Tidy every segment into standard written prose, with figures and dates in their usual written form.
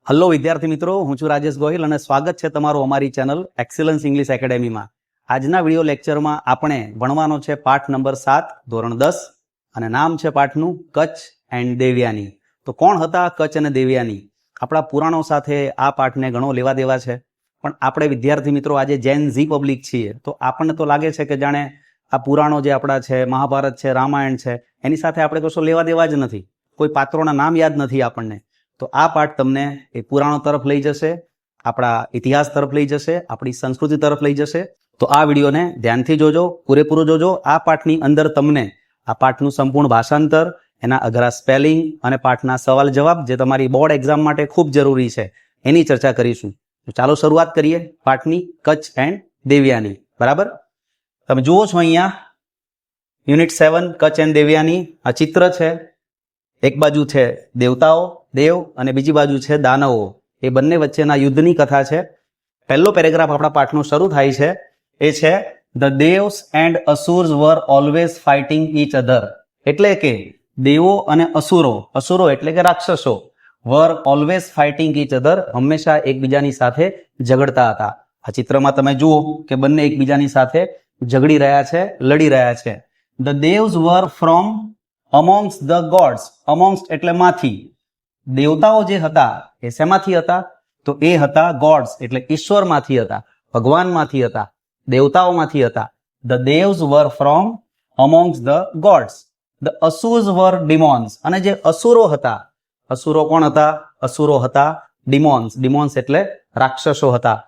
Hello વિદ્યાર્થી મિત્રો, હું છું રાજેશ ગોહિલ અને સ્વાગત છે તમારું અમારી ચેનલ એક્સેલન્સ ઇંગ્લિશ એકેડેમીમાં. આજના વિડીયો લેક્ચરમાં આપણે ભણવાનો છે પાઠ નંબર 7 ધોરણ 10 અને નામ છે પાઠનું કચ્છ એન્ડ દેવયાની. તો કોણ હતા કચ્છ અને દેવયાની? આપણા પુરાણો સાથે આ પાઠને ઘણો લેવા દેવા છે, પણ આપણે વિદ્યાર્થી મિત્રો આજે જેન ઝી પબ્લિક છીએ, તો આપણને તો લાગે છે કે જાણે આ પુરાણો જે આપણા છે, મહાભારત છે, રામાયણ છે, એની સાથે આપણે કશો લેવા દેવા જ નથી, કોઈ પાત્રોના નામ યાદ નથી આપણને. તો આ પાઠ તમને એ પુરાણો તરફ લઈ જશે, આપણા ઇતિહાસ તરફ લઈ જશે, આપણી સંસ્કૃતિ તરફ લઈ જશે. તો આ વિડીયોને ધ્યાનથી જોજો, પૂરેપૂરો જોજો. આ પાઠની અંદર તમને આ પાઠનું સંપૂર્ણ ભાષાંતર, એના અઘરા સ્પેલિંગ અને પાઠના સવાલ જવાબ જે તમારી બોર્ડ એક્ઝામ માટે ખૂબ જરૂરી છે, એની ચર્ચા કરીશું. તો ચાલો શરૂઆત કરીએ પાઠની, કચ્છ એન્ડ દેવયાની. બરાબર, તમે જુઓ છો અહીંયા યુનિટ 7 કચ્છ એન્ડ દેવયાની. આ ચિત્ર છે, એક બાજુ છે દેવતાઓ, દેવ, અને બીજી બાજુ છે દાનવો. એ બંને વચ્ચેના યુદ્ધની કથા છે. પહેલો પેરેગ્રાફ આપણા પાઠનો શરૂ થાય છે, એ છે the devs and asurs were always fighting each other. એટલે કે દેવો અને અસુરો, અસુરો એટલે કે રાક્ષસો, were always fighting each other, હંમેશા એકબીજાની સાથે ઝઘડતા હતા. આ ચિત્રમાં તમે જુઓ કે બંને એકબીજાની સાથે ઝઘડી રહ્યા છે, લડી રહ્યા છે. The devs were from amongst the gods. Amongst એટલે માંથી. દેવતાઓ જે હતા એ શેમાંથી હતા? તો એ હતા ગોડ્સ એટલે ઈશ્વરમાંથી હતા, ભગવાનમાંથી હતા, દેવતાઓમાંથી હતા. The devs were from amongst the gods. The asurs were demons. અને જે અસુરો હતા, અસુરો કોણ હતા? અસુરો હતા ડિમોન્સ. ડિમોન્સ એટલે રાક્ષસો હતા.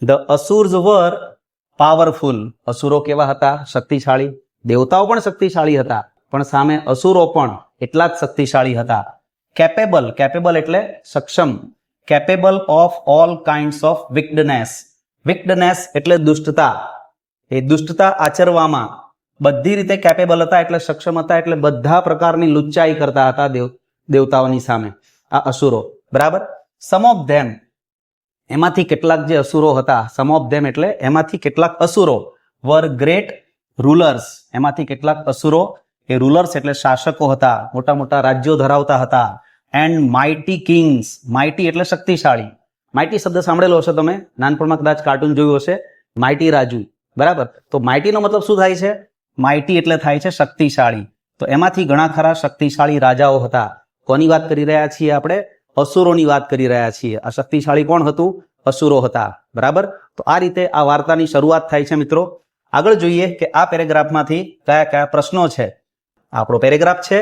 The asurs var powerful. અસુરો કેવા હતા? શક્તિશાળી. દેવતાઓ પણ શક્તિશાળી હતા, પણ સામે અસુરો પણ એટલા જ શક્તિશાળી હતા. કેપેબલ, કેપેબલ એટલે સક્ષમ. Capable of all kinds of wickedness. Wickedness એટલે દુષ્ટતા. એ દુષ્ટતા આચરવામાં બધી રીતે કેપેબલ હતા, એટલે સક્ષમ હતા, એટલે બધા પ્રકારની લુચ્ચાઈ કરતા હતા દેવતાઓની સામે આ અસુરો. બરાબર. સમ ઓફ ધેમ, એમાંથી કેટલાક જે અસુરો હતા, સમ ઓફ ધેમ એટલે એમાંથી કેટલાક અસુરો, વર ગ્રેટ રૂલર્સ. એમાંથી કેટલાક અસુરો એ રૂલર્સ એટલે શાસકો હતા, મોટા મોટા રાજ્યો ધરાવતા હતા. And mighty Kings. માઇટી એટલે શક્તિશાળી. માઇટી શબ્દ સાંભળેલો હશે તમે, નાનપણમાં કદાચ કાર્ટૂન જોયું હશે, માઇટી રાજુ. બરાબર. તો માઇટીનો મતલબ શું થાય છે? માઇટી એટલે થાય છે શક્તિશાળી. તો એમાંથી ઘણા ખરા શક્તિશાળી રાજાઓ હતા. કોની વાત કરી રહ્યા છીએ આપણે? અસુરોની વાત કરી રહ્યા છીએ. આ શક્તિશાળી કોણ હતું? અસુરો હતા. બરાબર. તો આ રીતે આ વાર્તાની શરૂઆત થાય છે મિત્રો. આગળ જોઈએ કે આ પેરેગ્રાફમાંથી કયા કયા પ્રશ્નો છે. આપણો પેરેગ્રાફ છે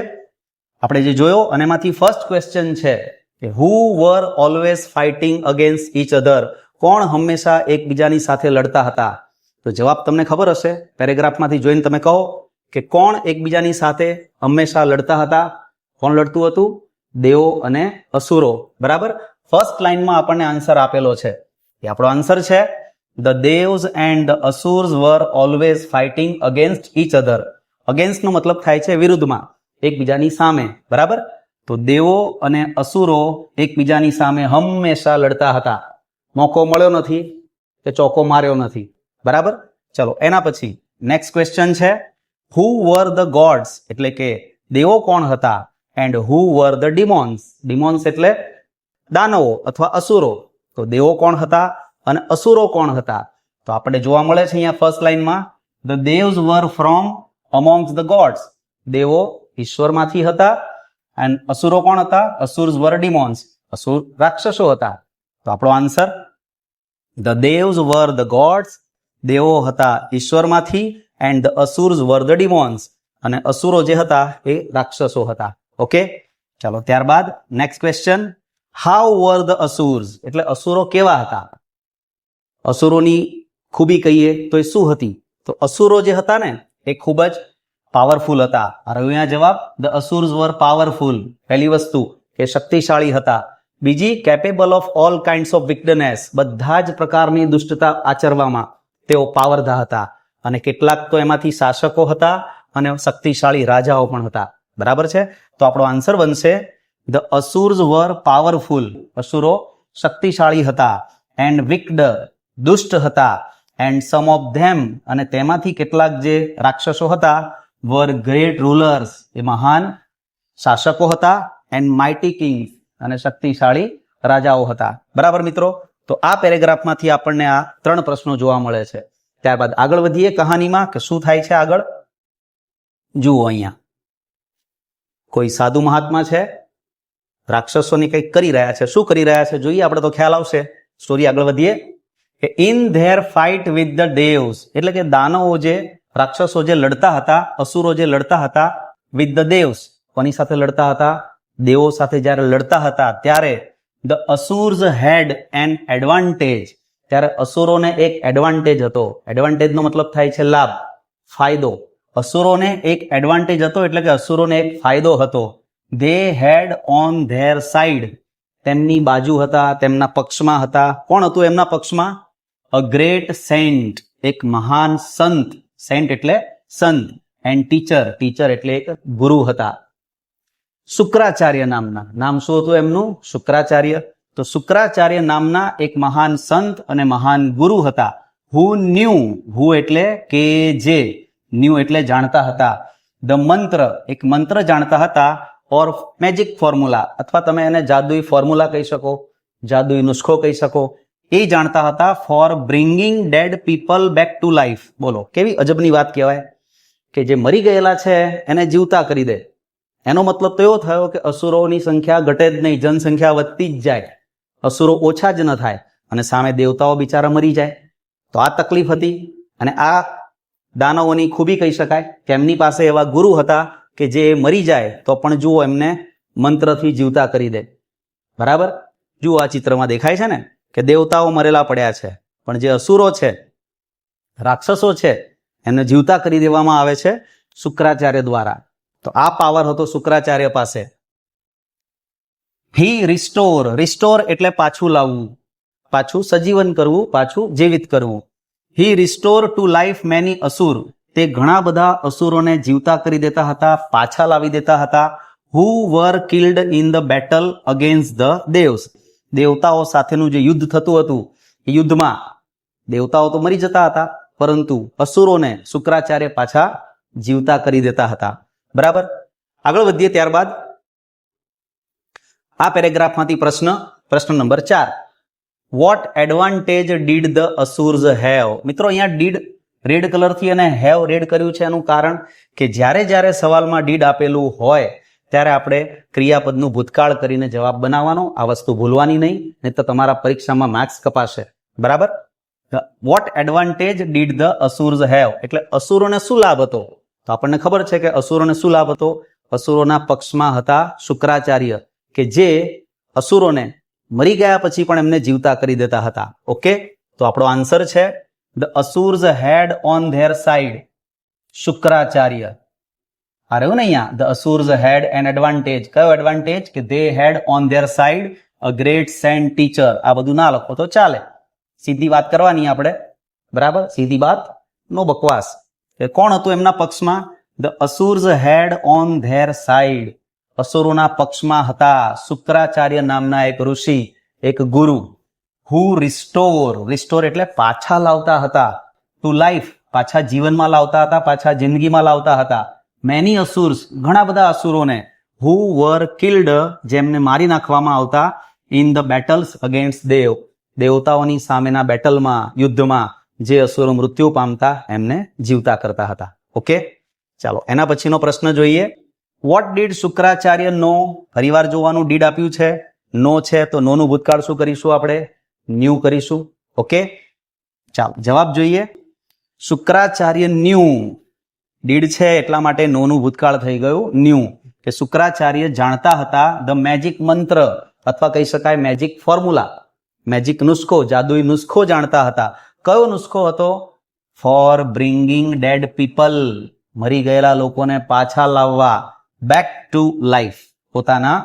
આપણે જે જોયો, અને એમાંથી ફર્સ્ટ ક્વેશ્ચન છે કે who were always fighting against each other. કોણ હંમેશા એકબીજાની સાથે લડતા હતા? તો જવાબ તમને ખબર હશે, પેરેગ્રાફમાંથી જોઈને તમે કહો કે કોણ એકબીજાની સાથે હંમેશા લડતા હતા? કોણ લડતું હતું? દેવો અને અસુરો. બરાબર. ફર્સ્ટ લાઈનમાં આપણને આન્સર આપેલો છે. એ આપણો આન્સર છે the devs and the asurs were always fighting against each other. Against નો મતલબ થાય છે વિરુદ્ધમાં, એકબીજાની સામે. બરાબર. તો દેવો અને અસુરો એકબીજાની સામે હંમેશા લડતા હતા. મોકો મળ્યો નથી કે ચોકો માર્યો નથી. બરાબર. ચલો એના પછી નેક્સ્ટ ક્વેશ્ચન છે હુ વર ધ ગોડ્સ. એટલે કે દેવો કોણ હતા? And who were the ડિમોન્સ. ડિમોન્સ એટલે દાનવો અથવા અસુરો. તો દેવો કોણ હતા અને અસુરો કોણ હતા? તો આપણે જોવા મળે છે અહીંયા ફર્સ્ટ લાઈનમાં the devs were from amongst the gods. દેવો ઈશ્વરમાંથી હતા, અને અસુરો કોણ હતા? અસુર્સ વર ડિમોન્સ. અસુર રાક્ષસો હતા. તો આપણો answer the devs were the gods. દેવો હતા ઈશ્વરમાંથી, and the asurs were the ડિમોન્સ. અને અસુરો જે હતા એ રાક્ષસો હતા. ઓકે. ચાલો ત્યારબાદ next question how were the asurs. એટલે અસુરો કેવા હતા? અસુરોની ખૂબી કહીએ તો એ શું હતી? તો અસુરો જે હતા ને એ ખૂબ જ પાવરફુલ હતા. અહીંયા જવાબ ધ અસુર્સ વર પાવરફુલ. પહેલી વસ્તુ એ શક્તિશાળી હતા. બીજી capable of all kinds of wickedness. બધા જ પ્રકારની દુષ્ટતા આચરવામાં તેઓ પાવરધા હતા. અને કેટલાક તો એમાંથી શાસકો હતા અને શક્તિશાળી રાજાઓ પણ હતા. બરાબર છે. તો આપણો આન્સર બનશે ધ અસુર્સ વર પાવરફુલ. અસુરો શક્તિશાળી હતા. એન્ડ વિક્ડ દુષ્ટ હતા. એન્ડ સમ ઓફ ધેમ અને તેમાંથી કેટલાક જે રાક્ષસો હતા વર ગ્રેટ રૂલર્સ. એ મહાન શાસકો હતા. એન્ડ માઇટી કિંગ્સ અને શક્તિશાળી રાજાઓ હતા. બરાબર મિત્રો? તો આ પેરેગ્રાફમાંથી આપણને આ 3 પ્રશ્નો જોવા મળે છે. ત્યારબાદ આગળ વધીએ કહાનીમાં કે શું થાય છે આગળ. જુઓ અહીંયા કોઈ સાધુ મહાત્મા છે, રાક્ષસોની કંઈક કરી રહ્યા છે. શું કરી રહ્યા છે જોઈએ આપણે તો ખ્યાલ આવશે. સ્ટોરી આગળ વધીએ કે in their fight with the devs, એટલે કે દાનવો જે રાક્ષસો જે લડતા હતા, અસુરો જે લડતા હતા, વિથ ધ દેવ્સ, કોની સાથે લડતા હતા? દેવો સાથે જ્યારે લડતા હતા ત્યારે the asuras had an advantage, ત્યારે અસુરોને એક એડવાન્ટેજ હતો. એડવાન્ટેજનો મતલબ થાય છે લાભ, ફાયદો. અસુરોને એક એડવાન્ટેજ હતો એટલે કે અસુરોને એક ફાયદો હતો. They had on their side, તેમની બાજુ હતા, તેમના પક્ષમાં હતા. કોણ હતું એમના પક્ષમાં? અ ગ્રેટ સેન્ટ, એક મહાન સંત. સેન્ટ એટલે સંત. એન્ડ ટીચર, ટીચર એટલે એક ગુરુ હતા. શુક્રાચાર્ય નામના, નામ શું હતું એમનું? શુક્રાચાર્ય. તો શુક્રાચાર્ય નામના એક મહાન સંત અને મહાન ગુરુ હતા. હુ ન્યુ, હુ એટલે કે જે, ન્યુ એટલે જાણતા હતા. ધ મંત્ર, એક મંત્ર જાણતા હતા. ઓર મેજિક ફોર્મ્યુલા, અથવા તમે એને જાદુઈ ફોર્મ્યુલા કહી શકો, જાદુઈ નુસ્ખો કહી શકો, એ જાણતા હતા. For bringing dead people back to life. બોલો કેવી અજબની વાત કહેવાય કે જે મરી ગયેલા છે એને જીવતા કરી દે. એનો મતલબ તો એવો થયો કે અસુરોની સંખ્યા ઘટે જ નહીં, જનસંખ્યા વધતી જ જાય, અસુરો ઓછા જ ન થાય, અને સામે દેવતાઓ બિચારા મરી જાય. તો આ તકલીફ હતી. અને આ દાનવોની ખૂબી કહી શકાય કે એમની પાસે એવા ગુરુ હતા કે જે મરી જાય તો પણ જુઓ એમને મંત્રથી જીવતા કરી દે. બરાબર? જુઓ આ ચિત્રમાં દેખાય છે ને કે દેવતાઓ મરેલા પડ્યા છે, પણ જે અસુરો છે, રાક્ષસો છે, એમને જીવતા કરી દેવામાં આવે છે શુક્રાચાર્ય દ્વારા. તો આ પાવર હતો શુક્રાચાર્ય પાસે. હી રિસ્ટોર, રિસ્ટોર એટલે પાછું લાવવું, પાછું સજીવન કરવું, પાછું જીવિત કરવું. હી restore to life many asura, તે ઘણા બધા અસુરોને જીવતા કરી દેતા હતા, પાછા લાવી દેતા હતા. Who were killed in the battle against the devs, દેવતાઓ સાથેનું જે યુદ્ધ થતું હતું એ યુદ્ધમાં દેવતાઓ તો મરી જતા હતા, પરંતુ અસુરોને શુક્રાચાર્ય પાછા જીવતા કરી દેતા હતા. બરાબર? આગળ વધીએ ત્યારબાદ આ પેરેગ્રાફમાંથી પ્રશ્ન number 4. What advantage did the asurs have? મિત્રો અહીંયા ડીડ રેડ કલરથી અને હેવ રેડ કર્યું છે. એનું કારણ કે જ્યારે સવાલમાં ડીડ આપેલું હોય ત્યારે આપણે ક્રિયાપદનું ભૂતકાળ કરીને જવાબ બનાવવાનો. આ વસ્તુ ભૂલવાની નહીં, નહીં તો તમારા પરીક્ષામાં માર્ક્સ કપાશે. બરાબર? What advantage did the asurs have એટલે અસુરોને શું લાભ હતો? તો આપણને ખબર છે કે અસુરોને શું લાભ હતો? અસુરોના પક્ષમાં હતા શુક્રાચાર્ય, કે જે અસુરોને મરી ગયા પછી પણ એમને જીવતા કરી દેતા હતા. ઓકે, તો આપણો આન્સર છે the asuras had on their side Shukracharya. આ રહ્યું ને અહીંયા, the asuras had an advantage. કયો એડવાન્ટેજ? કે they had on their side a great saint teacher. આ બધું ના લખો તો ચાલે, સીધી વાત કરવાની આપણે. બરાબર? સીધી વાત, નો બકવાસ. કે કોણ હતું એમના પક્ષમાં? The asuras had on their side, અસુરોના પક્ષમાં હતા શુક્રાચાર્ય નામના એક ઋષિ, એક ગુરુ. હુ રિસ્ટોર, રિસ્ટોર એટલે પાછા લાવતા હતા. ટુ લાઈફ, પાછા જીવનમાં લાવતા હતા, પાછા જિંદગીમાં લાવતા હતા. મેની અસુર્સ, ઘણા બધા અસુરોને. હુ વર કિલ્ડ, જેમને મારી નાખવામાં આવતા. ઇન ધ બેટલ્સ અગેન્સ્ટ દેવ, દેવતાઓની સામેના બેટલમાં, યુદ્ધમાં જે અસુરો મૃત્યુ પામતા એમને જીવતા કરતા હતા. ઓકે, ચાલો એના પછીનો પ્રશ્ન જોઈએ. વોટ ડીડ શુક્રાચાર્ય નો? ફરીવાર જોવાનું, ડીડ આપ્યું છે, નો છે, તો નો નું ભૂતકાળ શું કરીશું આપણે? ન્યુ કરીશું. ઓકે, ચાલો જવાબ જોઈએ. શુક્રાચાર્ય ન્યુ, ડીડ છે એટલા માટે નો નું ભૂતકાળ થઈ ગયું ન્યુ. કે શુક્રાચાર્ય જાણતા હતા ધ મેજિક મંત્ર, અથવા કહી શકાય મેજિક ફોર્મ્યુલા, મેજિક નુસ્ખો, જાદુઈ નુસ્ખો જાણતા હતા. કયો નુસ્ખો હતો? ફોર બ્રિંગિંગ ડેડ પીપલ, મરી ગયેલા લોકોને પાછા લાવવા. બેક ટુ લાઈફ, પોતાના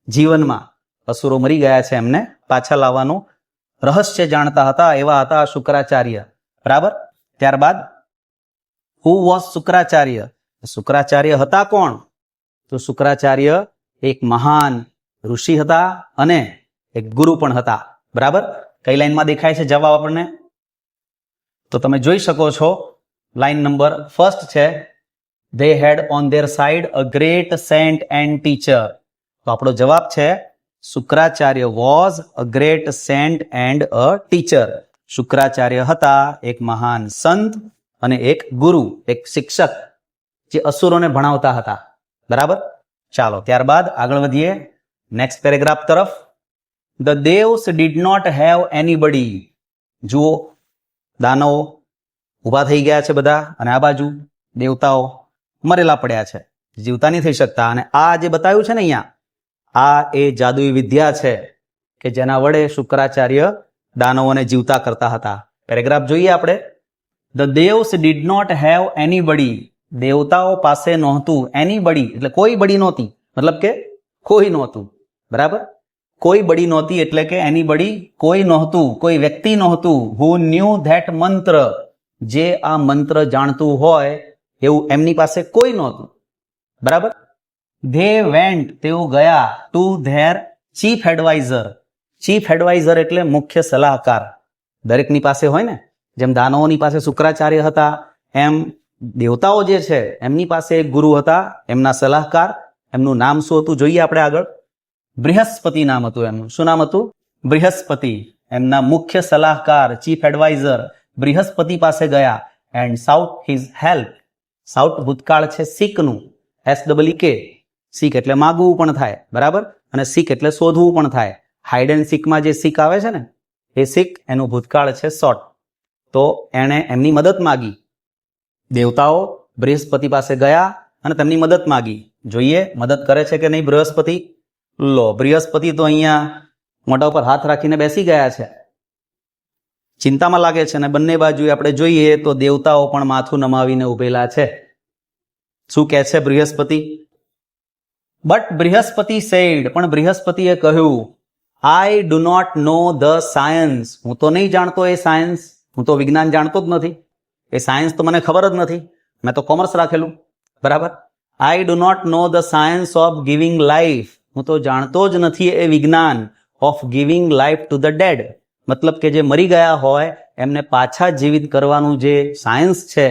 જીવનમાં. અસુરો મરી ગયા છે એમને પાછા લાવવાનું રહસ્ય જાણતા હતા, એવા હતા શુક્રાચાર્ય. બરાબર? ત્યારબાદ હુ વોઝ શુક્રાચાર્ય? શુક્રાચાર્ય હતા કોણ? તો શુક્રાચાર્ય એક મહાન ઋષિ હતા અને એક ગુરુ પણ હતા. બરાબર? કઈ લાઈનમાં દેખાય છે જવાબ આપણને? તો તમે જોઈ શકો છો, લાઈન નંબર 1 છે, they had on their side a great saint and teacher. તો આપણો જવાબ છે Shukracharya was a great saint and a teacher. Shukracharya હતા એક મહાન સંત અને એક ગુરુ, એક શિક્ષક જે અસુરોને ભણાવતા હતા. બરાબર. ચાલો ત્યારબાદ આગળ વધીએ નેક્સ્ટ પેરેગ્રાફ તરફ. The Devs did not have anybody. જુઓ, દાનવો ઊભા થઈ ગયા છે બધા, અને આ બાજુ દેવતાઓ મરેલા પડ્યા છે, જીવતા નહીં થઈ શકતા. અને આ જે બતાવ્યું છે ને અહીંયા, આ એ જાદુઈ વિદ્યા છે કે જેના વડે શુક્રાચાર્ય દાનવોને જીવતા કરતા હતા. પેરેગ્રાફ જોઈએ આપણે. The Devs did not have anybody. દેવતાઓ પાસે નહોતું. એનીબડી એટલે કોઈ બડી નહોતી, મતલબ કે કોઈ નહોતું. બરાબર. કોઈ બડી નહોતી એટલે કે એનીબડી કોઈ નહોતું, કોઈ વ્યક્તિ નહોતું. હુ ન્યુ ધેટ મંત્ર. જે આ મંત્ર જાણતું હોય એવું એમની પાસે કોઈ નહોતું. બરાબર. ધે વેન્ટ તેઓ ગયા to their chief adviser. Chief adviser એટલે મુખ્ય સલાહકાર. દરેકની પાસે હોય ને, જેમ દાનવોની પાસે શુક્રાચાર્ય હતા, એમ દેવતાઓ જે છે એમની પાસે એક ગુરુ હતા, એમના સલાહકાર. એમનું નામ શું હતું જોઈએ આપણે આગળ. બૃહસ્પતિ નામ હતું એમનું. શું નામ હતું? બૃહસ્પતિ. એમના મુખ્ય સલાહકાર, ચીફ એડવાઇઝર બૃહસ્પતિ પાસે ગયા and shout his help. Shout ભૂતકાળ છે સીકનું, SEEK. સીક એટલે માગવું પણ થાય. બરાબર. અને સીક એટલે શોધવું પણ થાય. હાઇડ એન્ડ સીકમાં જે સીક આવે છે ને, એ સીક એનું ભૂતકાળ છે શોર્ટ. તો એણે એમની મદદ માગી. દેવતાઓ બૃહસ્પતિ પાસે ગયા અને તેમની મદદ માગી. જોઈએ મદદ કરે છે કે નહીં બૃહસ્પતિ. લો, બૃહસ્પતિ તો અહીંયા મોઢા ઉપર હાથ રાખીને બેસી ગયા છે, ચિંતામાં લાગે છે. અને બંને બાજુ આપણે જોઈએ તો દેવતાઓ પણ માથું નમાવીને ઉભેલા છે. શું કહે છે બૃહસ્પતિ? But Brihaspati sad. પણ બૃહસ્પતિએ કહ્યું, I do not know the science. હું તો નહીં જાણતો એ સાયન્સ. હું તો વિજ્ઞાન જાણતો જ નથી. એ સાયન્સ તો મને ખબર જ નથી. મેં તો કોમર્સ રાખેલું. બરાબર. I do not know the science of giving life. હું તો જાણતો જ નથી એ વિજ્ઞાન of giving life to the dead. મતલબ કે જે મરી ગયા હોય એમને પાછા જીવિત કરવાનું જે સાયન્સ છે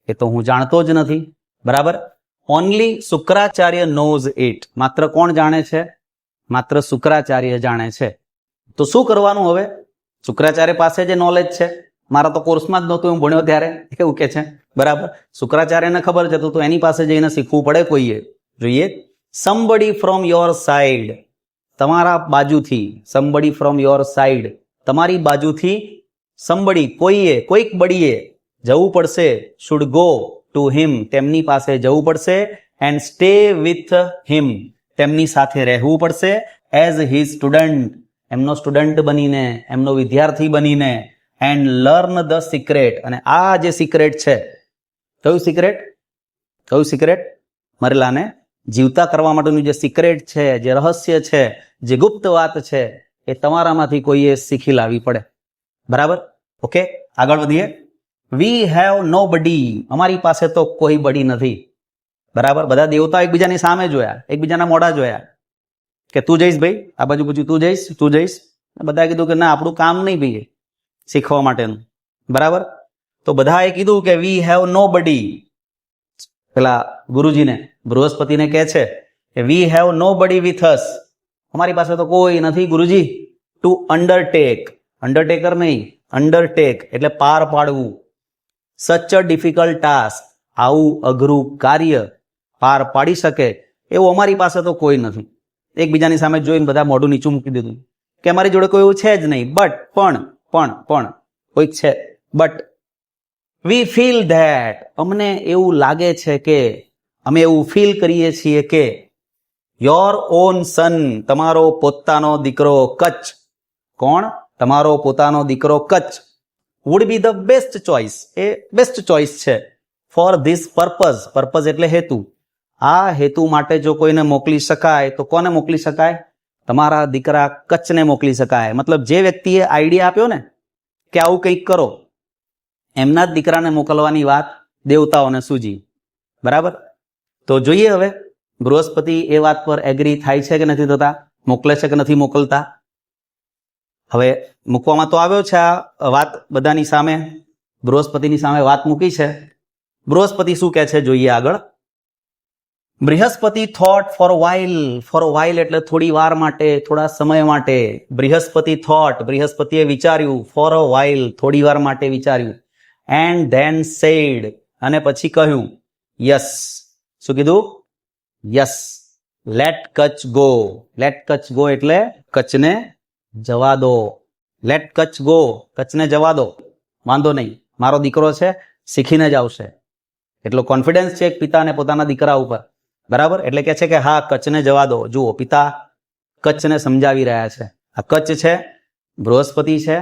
એ તો હું જાણતો જ નથી. બરાબર. Only Shukracharya nose it. માત્ર કોણ જાણે છે? માત્ર શુક્રાચાર્ય જાણે છે. તો શું કરવાનું હવે? શુક્રાચાર્ય પાસે જે નોલેજ છે, મારા તો કોર્સમાં જ નહોતું હું ભણ્યો ત્યારે, એવું કે છે. બરાબર. શુક્રાચાર્યને ખબર છે તો એની પાસે જઈને શીખવું પડે કોઈએ. જોઈએ. Somebody from your side. તમારા બાજુથી. Somebody from your side. તમારી બાજુથી સમબડી કોઈએ, કોઈક બડીએ જવું પડશે. Should go to him. તેમની પાસે જવું પડશે. And stay with him. તેમની સાથે રહેવું પડશે. As his student. એમનો સ્ટુડન્ટ બનીને, એમનો વિદ્યાર્થી બનીને. And learn the secret. અને આ જે સિક્રેટ છે, કયું સિક્રેટ? કયું સિક્રેટ? મરેલાને જીવતા કરવા માટેનું જે સિક્રેટ છે, જે રહસ્ય છે, જે ગુપ્ત વાત છે, એ તમારામાંથી કોઈએ શીખી લાવવી પડે. બરાબર. ઓકે, આગળ વધીએ. વી હેવ નો બડી. અમારી પાસે તો કોઈ બડી નથી. બરાબર. બધા દેવતા એકબીજાની સામે જોયા, એકબીજાના મોઢા જોયા કે તું જઈશ ભાઈ, આ બાજુ પૂછ્યું તું જઈશ, તું જઈશ. બધાએ કીધું કે ના, આપણું કામ નહીં ભાઈ શીખવા માટેનું. બરાબર. તો બધાએ કીધું કે વી હેવ નો બડી. પેલા ગુરુજીને, બૃહસ્પતિને કહે છે કે વી હેવ નો બડી વિથ અસ. અમારી પાસે તો કોઈ નથી ગુરુજી. To undertake. અંડરટેકર નહીં, અંડરટેક એટલે પાર પાડવું. સચ અ ડિફિકલ્ટ ટાસ્ક. આવું અઘરું કાર્ય પાર પાડી શકે એવું અમારી પાસે તો કોઈ નથી. એકબીજાની સામે જોઈને બધા મોઢું નીચું મૂકી દીધું કે અમારી જોડે કોઈ એવું છે જ નહીં. બટ પણ કોઈક છે. But we feel that. અમને એવું લાગે છે કે, અમે એવું ફીલ કરીએ છીએ કે યોર ઓન સન. તમારો પોતાનો દીકરો કચ્છ. કોણ? તમારો પોતાનો દીકરો Kutch. Would be the best choice. A best choice છે ફોર ધીસ પર્પઝ. પર્પઝ એટલે હેતુ. આ હેતુ માટે જો કોઈને મોકલી શકાય તો કોને મોકલી શકાય? તમારા દીકરા કચ્છને મોકલી શકાય. મતલબ જે વ્યક્તિએ આઈડિયા આપ્યો ને કે આવું કંઈક કરો, એમના જ દીકરાને મોકલવાની વાત દેવતાઓને સૂજી. બરાબર. તો જોઈએ હવે બૃહસ્પતિ એ વાત પર એગ્રી થાય છે કે નથી થતા, મોકલે છે કે નથી મોકલતા. હવે મૂકવામાં તો આવ્યો છે આ વાત બધાની સામે, બૃહસ્પતિની સામે વાત મૂકી છે. બૃહસ્પતિ શું કહે છે જોઈએ આગળ. બૃહસ્પતિ થોટ ફોર વાઇલ એટલે થોડી વાર માટે, થોડા સમય માટે. બૃહસ્પતિ થોટ, બૃહસ્પતિએ વિચાર્યું, ફોર અ વાઇલ થોડી વાર માટે વિચાર્યું. એન્ડ ધેન સેડ અને પછી કહ્યું, યસ. શું કીધું? Yes. Let Kacha go. Let Kacha go એટલે કચ્છને જવા દો. લેટ કચ્છ ગો, કચ્છને જવા દો. વાંધો નહીં, મારો દીકરો છે, શીખીને જ આવશે. એટલો કોન્ફિડન્સ છે એક પિતાને પોતાના દીકરા ઉપર. બરાબર? એટલે કે છે કે હા, કચ્છને જવા દો. જુઓ, પિતા કચ્છને સમજાવી રહ્યા છે. આ કચ્છ છે, બૃહસ્પતિ છે,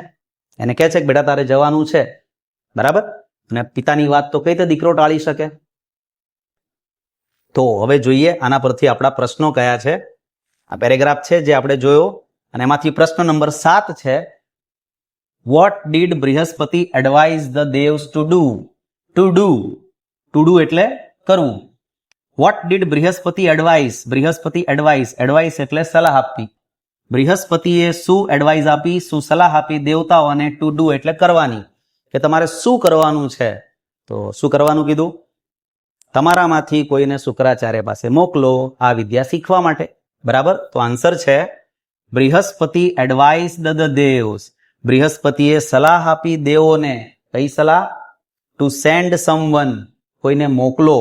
એને કહે છે કે બેટા તારે જવાનું છે. બરાબર? અને પિતાની વાત તો કઈ રીતે દીકરો ટાળી શકે? તો હવે જોઈએ આના પરથી આપણા પ્રશ્નો કયા છે. આ પેરેગ્રાફ છે જે આપણે જોયો અને એમાંથી પ્રશ્ન નંબર 7 છે. What did Brihaspati advise the Devs to do? To do, to do એટલે કરવું. What did Brihaspati advise? Brihaspati advise, advise એટલે સલાહ આપવી. બૃહસ્પતિએ શું એડવાઇઝ આપી, શું સલાહ આપી દેવતાઓને? ટુ ડુ એટલે કરવાની, કે તમારે શું કરવાનું છે. તો શું કરવાનું કીધું? તમારામાંથી કોઈને શુક્રાચાર્ય પાસે મોકલો આ વિદ્યા શીખવા માટે. બરાબર? તો આન્સર છે બૃહસ્પતિ એડવાઇઝડ ધ દેવ્સ. બૃહસ્પતિએ સલાહ આપી દેવોને. કઈ સલાહ? ટુ સેન્ડ સમવન, કોઈને મોકલો.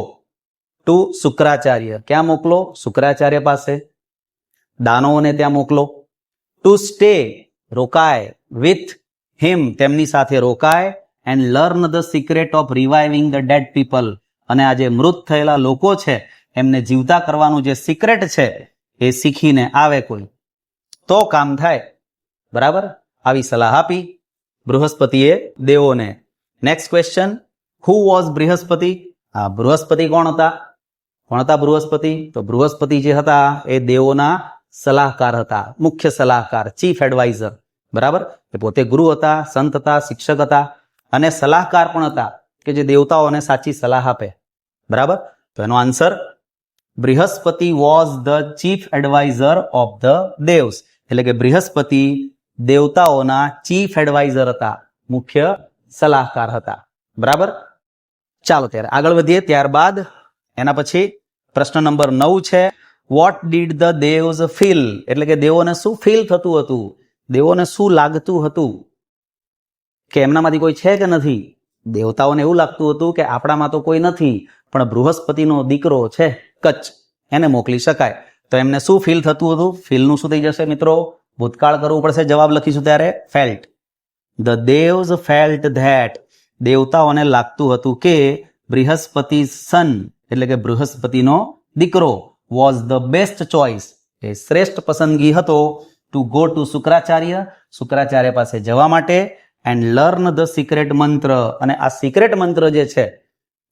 ટુ શુક્રાચાર્ય, ક્યાં મોકલો? શુક્રાચાર્ય પાસે. દાનવોને ત્યાં મોકલો. ટુ સ્ટે, રોકાય. વિથ હિમ, તેમની સાથે રોકાય. And learn the secret of reviving the dead people, અને આ જે મૃત થયેલા લોકો છે એમને જીવતા કરવાનું જે સિક્રેટ છે એ શીખીને આવે કોઈ તો કામ થાય. બરાબર? આવી સલાહ આપી બૃહસ્પતિએ દેવોને. Next question, who was Brihaspati? આ બૃહસ્પતિ કોણ હતા? કોણ હતા બૃહસ્પતિ? તો બૃહસ્પતિ જે હતા એ દેવોના સલાહકાર હતા, મુખ્ય સલાહકાર, ચીફ એડવાઇઝર. બરાબર? એ પોતે ગુરુ હતા, સંત હતા, શિક્ષક હતા અને સલાહકાર પણ હતા કે જે દેવતાઓને સાચી સલાહ આપે. બરાબર? તો એનો answer Brihaspati was the chief adviser of the devs. એટલે કે બૃહસ્પતિ દેવતાઓના ચીફ એડવાઇઝર હતા, મુખ્ય સલાહકાર હતા. બરાબર? ચાલો ત્યારે આગળ વધીએ. ત્યારબાદ એના પછી પ્રશ્ન નંબર 9 છે. What did the devs feel? એટલે કે દેવોને શું ફીલ થતું હતું, દેવોને શું લાગતું હતું કે એમનામાંથી કોઈ છે કે નથી. દેવતાઓને એવું લાગતું હતું કે આપણામાં તો કોઈ નથી, પણ બૃહસ્પતિનો દીકરો છે કચ્છ, એને મોકલી શકાય. તો એમને શું ફીલ થતું હતું? ફીલનું શું થઈ જશે મિત્રો? ભૂતકાળ કરવું પડશે. જવાબ લખીશું ત્યારે felt. The devas felt that, દેવતાઓને લાગતું હતું કે બૃહસ્પતિ સન, એટલે કે બૃહસ્પતિનો દીકરો, વોઝ ધ બેસ્ટ ચોઇસ, એ શ્રેષ્ઠ પસંદગી હતો. To go to Shukracharya, Shukracharya પાસે જવા માટે. એન્ડ લર્ન ધ સિક્રેટ મંત્ર, અને આ સિક્રેટ મંત્ર જે છે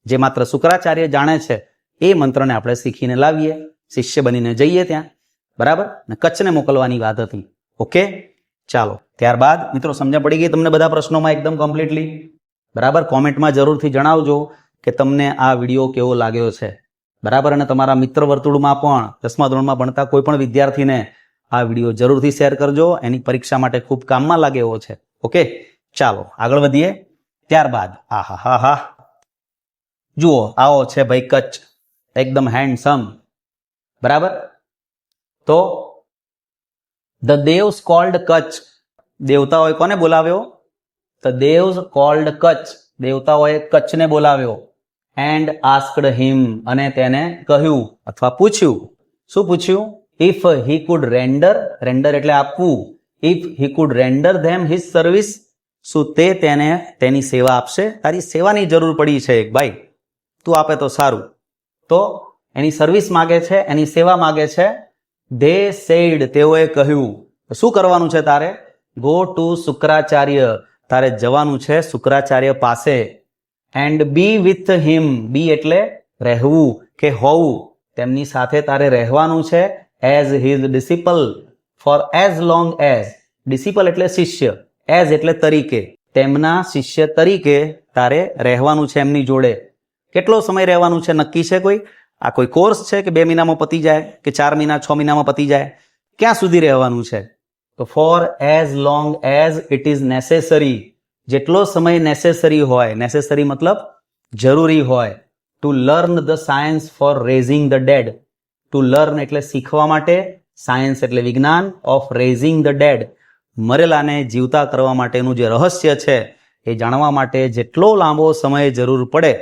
જે માત્ર શુક્રાચાર્ય જાણે છે એ મંત્રને આપણે શીખીને લાવીએ, શિષ્ય બનીને જઈએ ત્યાં. બરાબર? ને કચ્છને મોકલવાની વાત હતી. ઓકે, ચાલો ત્યારબાદ મિત્રો સમજણ પડી ગઈ તમને બધા પ્રશ્નોમાં એકદમ કમ્પ્લીટલી? બરાબર? કોમેન્ટમાં જરૂરથી જણાવજો કે તમને આ વિડીયો કેવો લાગ્યો છે. બરાબર? અને તમારા મિત્ર વર્તુળમાં પણ 10મા ધોરણમાં ભણતા કોઈ પણ વિદ્યાર્થીને આ વિડીયો જરૂરથી શેર કરજો, એની પરીક્ષા માટે ખૂબ કામમાં લાગે એવો છે. ઓકે, ચાલો આગળ વધીએ. ત્યારબાદ આહા, જુઓ આવો છે ભાઈ કચ્છ, એકદમ હેન્ડસમ. બરાબર? તો ધ દેવ્સ કોલ્ડ કચ્છ, દેવતાઓએ કોને બોલાવ્યો? ધ દેવ્સ કોલ્ડ કચ્છ, દેવતાઓએ કચ્છને બોલાવ્યો. એન્ડ આસ્કડ હિમ, અને તેને કહ્યું અથવા પૂછ્યું. શું પૂછ્યું? If he could render, render એટલે આપવું, if he could render them his service, શું તે તેને તેની સેવા આપશે? તારી સેવાની જરૂર પડી છે એક ભાઈ, તું આપે તો સારું. તો એની સર્વિસ માગે છે, એની સેવા માગે છે. ધે સેડ, તેઓએ કહ્યું. શું કરવાનું છે તારે? ગો ટુ શુક્રાચાર્ય, તારે જવાનું છે શુક્રાચાર્ય પાસે. એન્ડ બી વિથ હિમ, બી એટલે રહેવું કે હોવું, તેમની સાથે તારે રહેવાનું છે. As his disciple, for as long as, disciple એટલે શિષ્ય, એઝ એટલે તરીકે, તેમના શિષ્ય તરીકે તારે રહેવાનું છે એમની જોડે. કેટલો સમય રહેવાનું છે નક્કી છે કોઈ? આ કોઈ કોર્સ છે કે 2 મહિનામાં પતી જાય કે 4 મહિના 6 મહિનામાં પતી જાય? ક્યાં સુધી રહેવાનું છે? તો for as long as it is necessary, જેટલો સમય નેસેસરી હોય, નેસેસરી મતલબ જરૂરી હોય. To learn the science for raising the dead, to learn એટલે શીખવા માટે, સાયન્સ એટલે વિજ્ઞાન, ઓફ રેઝિંગ ધ ડેડ મરેલાને જીવતા કરવા માટેનું જે રહસ્ય છે એ જાણવા માટે જેટલો લાંબો સમય જરૂર પડે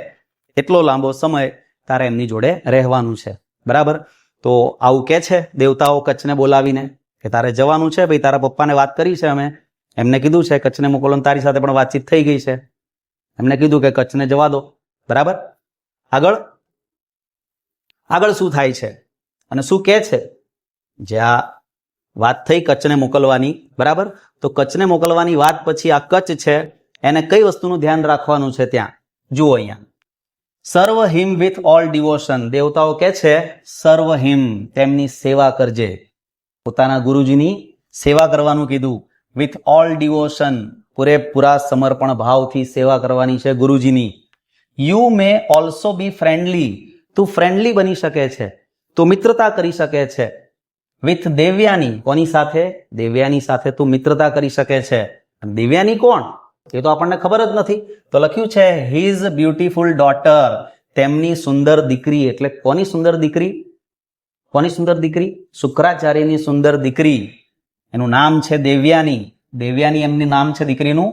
એટલો લાંબો સમય તારે એમની જોડે રહેવાનું છે. બરાબર? તો આવું કે છે દેવતાઓ કચ્છને બોલાવીને કે તારે જવાનું છે ભાઈ, તારા પપ્પાને વાત કરી છે અમે, એમને કીધું છે કચ્છને મોકલો, તારી સાથે પણ વાતચીત થઈ ગઈ છે, એમને કીધું કે કચ્છને જવા દો. બરાબર? આગળ શું થાય છે અને શું કે છે? જે આ વાત થઈ કચ્છને મોકલવાની, બરાબર, તો કચ્છને મોકલવાની વાત પછી આ કચ્છ છે એને કઈ વસ્તુનું ધ્યાન રાખવાનું છે ત્યાં જુઓ અહીંયા. Serve him with all devotion, દેવતાઓ કે છે સર્વ હિમ તેમની સેવા કરજે, પોતાના ગુરુજીની સેવા કરવાનું કીધું. વિથ ઓલ ડિવોશન પૂરેપૂરા સમર્પણ ભાવથી સેવા કરવાની છે ગુરુજીની. You may also be friendly, તું ફ્રેન્ડલી બની શકે છે, તું મિત્રતા કરી શકે છે. વિથ દેવ્યાની, કોની સાથે? દેવ્યાની સાથે તું મિત્રતા કરી શકે છે. દેવ્યાની કોણ એ તો આપણને ખબર જ નથી, તો લખ્યું છે હિઝ બ્યુટીફુલ ડોટર, તેમની સુંદર દીકરી. એટલે કોની સુંદર દીકરી? કોની સુંદર દીકરી? શુક્રાચાર્યની સુંદર દીકરી, એનું નામ છે દેવ્યાની. દેવ્યાની એમનું નામ છે દીકરીનું,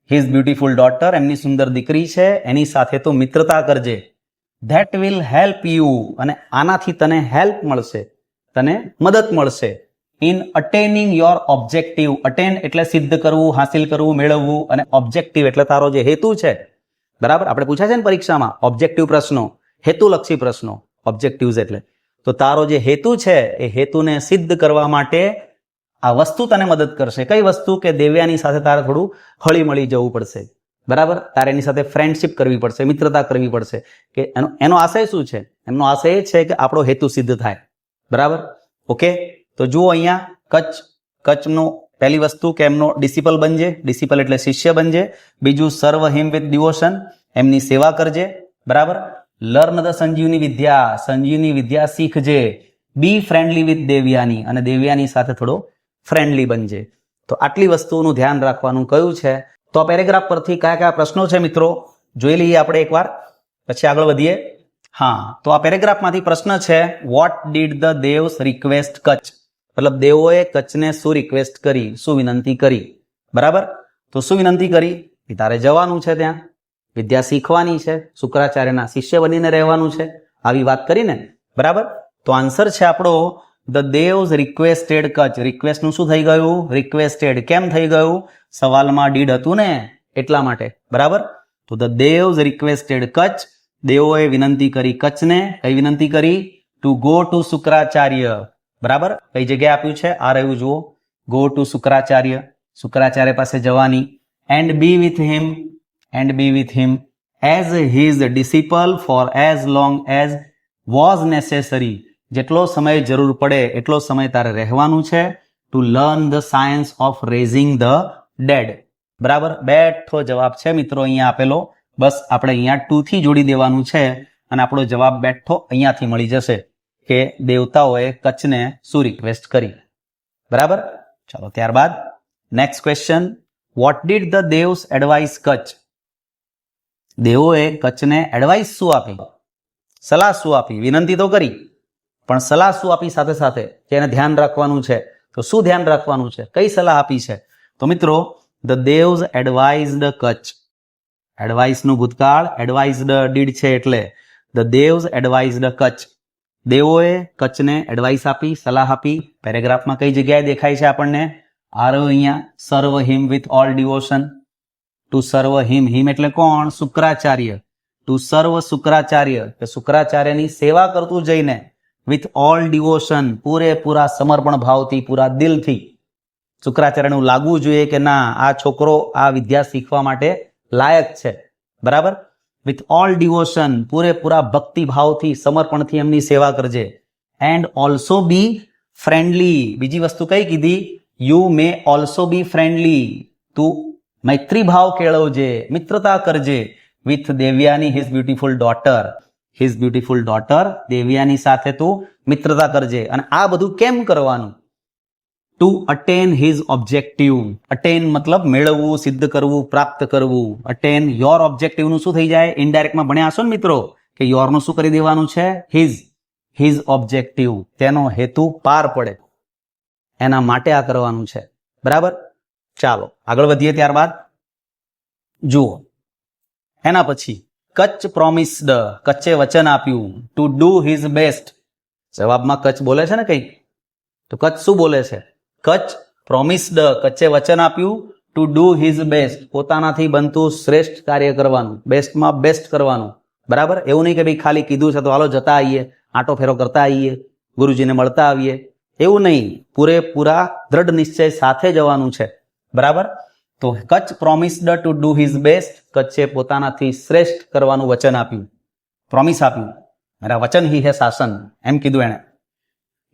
હિઝ બ્યુટીફુલ ડોટર, એમની સુંદર દીકરી છે, એની સાથે તું મિત્રતા કરજે. ધેટ વિલ હેલ્પ યુ, અને આનાથી તને હેલ્પ મળશે, તને મદદ મળશે. ઇન અટેનિંગ યોર ઓબ્જેક્ટિવ, અટેન એટલે સિદ્ધ કરવું, હાસિલ કરવું, મેળવવું, અને ઓબ્જેક્ટિવ એટલે તારો જે હેતુ છે. બરાબર? આપણે પૂછ્યા છે ને પરીક્ષામાં ઓબ્જેક્ટિવ પ્રશ્નો, હેતુલક્ષી પ્રશ્નો, ઓબ્જેક્ટિવ્સ એટલે. તો તારો જે હેતુ છે એ હેતુને સિદ્ધ કરવા માટે આ વસ્તુ તને મદદ કરશે. કઈ વસ્તુ? કે દેવ્યાની સાથે તારે થોડું હળી મળી જવું પડશે. બરાબર? તારે એની સાથે ફ્રેન્ડશિપ કરવી પડશે, મિત્રતા કરવી પડશે. કે એનો આશય શું છે? એમનો આશય એ છે કે આપણો હેતુ સિદ્ધ થાય. બરાબર? ઓકે, તો જુઓ અહીંયા કચ્છનો પહેલી વસ્તુ કે એમનો ડિસિપલ બનજે, ડિસિપલ એટલે શિષ્ય બનજે. બીજું સર્વ હિમ વિથ ડિવોશન, એમની સેવા કરજે. બરાબર? લર્ન ધ સંજીવની વિદ્યા, સંજીવની વિદ્યા શીખજે. બી ફ્રેન્ડલી વિથ દેવ્યાની, અને દેવ્યાની સાથે થોડો ફ્રેન્ડલી બનજે. તો આટલી વસ્તુઓનું ધ્યાન રાખવાનું કયું છે. તો આ પેરેગ્રાફ પરથી કયા કયા પ્રશ્નો છે મિત્રો જોઈ લઈએ આપણે એકવાર, પછી આગળ વધીએ. હા, તો આ પેરેગ્રાફમાંથી પ્રશ્ન છે what did the devs request Kutch, મતલબ દેવોએ કચ્છને શું રિક્વેસ્ટ કરી, શું વિનંતી કરી. બરાબર? તો શું વિનંતી કરી? કે તારે જવાનું છે ત્યાં, વિદ્યા શીખવાની છે, શુક્રાચાર્યના શિષ્ય બનીને રહેવાનું છે, આવી વાત કરીને. બરાબર? તો આન્સર છે આપણો ધ દેવ્સ રિક્વેસ્ટેડ કચ્છ. રિક્વેસ્ટનું શું થઈ ગયું? રિક્વેસ્ટેડ. કેમ થઈ ગયું? સવાલમાં ડીડ હતું ને એટલા માટે. બરાબર? તો ધ દેવ્સ રિક્વેસ્ટેડ કચ્છ, દેવોએ વિનંતી કરી કચ્છને. કઈ વિનંતી કરી? To go to Shukracharya. બરાબર? કઈ જગ્યાએ આપ્યું છે? આ રહ્યું જુઓ, ગો ટુ શુક્રાચાર્ય, શુક્રાચાર્ય પાસે જવાની. And be with him, and be with him as his disciple for as long as was necessary, જેટલો સમય જરૂર પડે એટલો સમય તારે રહેવાનું છે. To learn the science of raising the dead. બરાબર? બેઠો જવાબ છે મિત્રો અહીંયા આપેલો, બસ આપણે અહીંયા 2 થી જોડી દેવાનું છે અને આપણો જવાબ બેઠો અહીંયાથી મળી જશે કે દેવતાઓએ કચ્છને શું રિક્વેસ્ટ કરી. બરાબર? ચાલો ત્યારબાદ next question, what did the devas advise Kacha, દેવોએ કચ્છને એડવાઇસ શું આપી, સલાહ શું આપી? વિનંતી તો કરી પણ સલાહ શું આપી સાથે સાથે કે એને ધ્યાન રાખવાનું છે. તો શું ધ્યાન રાખવાનું છે? કઈ સલાહ આપી છે? તો મિત્રો ધ દેવ્સ એડવાઇઝડ કચ્છ, એડવાઇસનું ભૂતકાળ, એડવાઇઝડ ડીડ છે એટલે ધ દેવ્સ એડવાઇઝડ કચ્છ, દેવોએ કચ્છને એડવાઇસ આપી, સલાહ આપી. પેરેગ્રાફમાં કઈ જગ્યાએ દેખાય છે આપણને? આ રહ્યો અહીંયા, serve him with all devotion. To serve him, હિમ એટલે કોણ? શુક્રાચાર્ય. ટુ સર્વ શુક્રાચાર્ય, કે શુક્રાચાર્યની સેવા કરતું જઈને. વિથ ઓલ ડિવોશન, પૂરેપૂરા સમર્પણ ભાવથી, પૂરા દિલથી. શુક્રાચાર્યનું લાગવું જોઈએ કે ના આ છોકરો આ વિદ્યા શીખવા માટે લાયક છે. બરાબર? વિથ ઓલ ડિવોશન, પૂરેપૂરા ભક્તિ ભાવથી, સમર્પણથી એમની સેવા કરજે. એન્ડ ઓલ્સો બી ફ્રેન્ડલી, બીજી વસ્તુ કઈ કીધી? You may also be friendly, તું મૈત્રી ભાવ કેળવજે, મિત્રતા કરજે. With Devyani, his beautiful daughter, his beautiful daughter, Devyani સાથે તું મિત્રતા કરજે. અને આ બધું કેમ કરવાનું? To attain his objective. Attain મતલબ મેળવવું, સિદ્ધ કરવું, પ્રાપ્ત કરવું. અટેન યોર ઓબ્જેક્ટિવનું શું થઈ જાય? ઇનડાયરેક્ટમાં ભણ્યા હશો ને મિત્રો કે યોરનું શું કરી દેવાનું છે? હિઝ. હિઝ ઓબ્જેક્ટિવ, તેનો હેતુ પાર પડે એના માટે આ કરવાનું છે. બરાબર, ચાલો આગળ વધીએ. ત્યારબાદ જુઓ, એના પછી કચ્છ પ્રોમિસ્ડ, કચ્છે વચન આપ્યું, ટુ ડુ હિઝ બેસ્ટ. જવાબમાં કચ્છ બોલે છે ને કંઈક, તો કચ્છ શું બોલે છે? કચ્છ પ્રોમિસ્ડ, કચ્છે વચન આપ્યું, ટુ ડુ હિઝ બેસ્ટ, પોતાનાથી બનતું શ્રેષ્ઠ કાર્ય કરવાનું, બેસ્ટમાં બેસ્ટ કરવાનું. બરાબર, એવું નહીં કે ભાઈ ખાલી કીધું છે તો હાલો જતા આવીએ, આંટો ફેરો કરતા આવીએ, ગુરુજીને મળતા આવીએ, એવું નહીં. પૂરેપૂરા દ્રઢ નિશ્ચય સાથે જવાનું છે. બરાબર, તો Kacha promised to do his best, કચ્છે પોતાનાથી શ્રેષ્ઠ કરવાનું વચન આપ્યું, પ્રોમિસ આપ્યું. મેરા વચન હી હે શાસન, એમ કીધું એણે.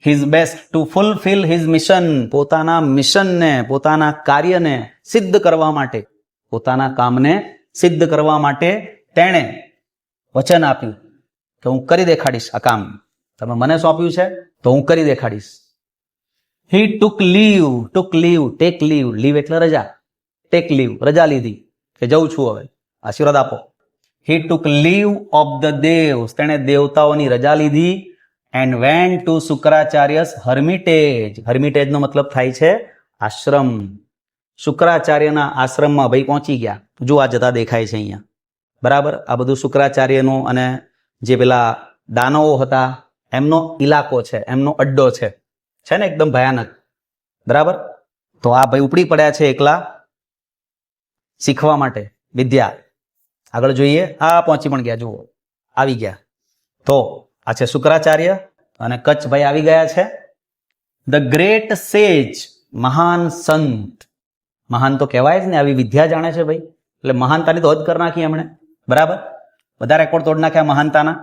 His best two fulfil his mission, પોતાના મિશનને, પોતાના કાર્યને સિદ્ધ કરવા માટે, પોતાના કામને સિદ્ધ કરવા માટે તેણે વચન આપ્યું કે હું કરી દેખાડીશ આ કામ. તમે મને સોંપ્યું છે તો હું કરી દેખાડીશ. હી ટુક લીવ, ટુક લીવ, ટેક લીવ, લીવ એટલે રજા, ટેક લીવ, રજા લીધી કે જઉં છું હવે, આશીર્વાદ આપો. હી ટુક લીવ ઓફ ધ દેવ્સ, તેણે દેવતાઓની રજા લીધી. એન્ડ વેન્ટ ટુ શુક્રાચાર્યસ હર્મિટેજ, હર્મિટેજનો મતલબ થાય છે આશ્રમ. શુક્રાચાર્યના આશ્રમમાં ભાઈ પહોંચી ગયા. જો આ જતા દેખાય છે અહીંયા. બરાબર, આ બધું શુક્રાચાર્યનું અને જે પેલા દાનવો હતા એમનો ઇલાકો છે, એમનો અડ્ડો છે ને એકદમ ભયાનક. બરાબર, તો આ ભાઈ ઉપડી પડ્યા છે એકલા શીખવા માટે વિદ્યા. આગળ જોઈએ, આ પહોંચી પણ ગયા, જુઓ આવી ગયા. તો આ છે શુક્રાચાર્ય અને કચ્છ ભાઈ આવી ગયા છે. ધ ગ્રેટ સેજ, મહાન સંત, મહાન તો કહેવાય જ ને, આવી વિદ્યા જાણે છે ભાઈ, એટલે મહાનતાની તો હદ કરી નાખી એમણે. બરાબર, બધા રેકોર્ડ તોડ નાખ્યા મહાનતાના.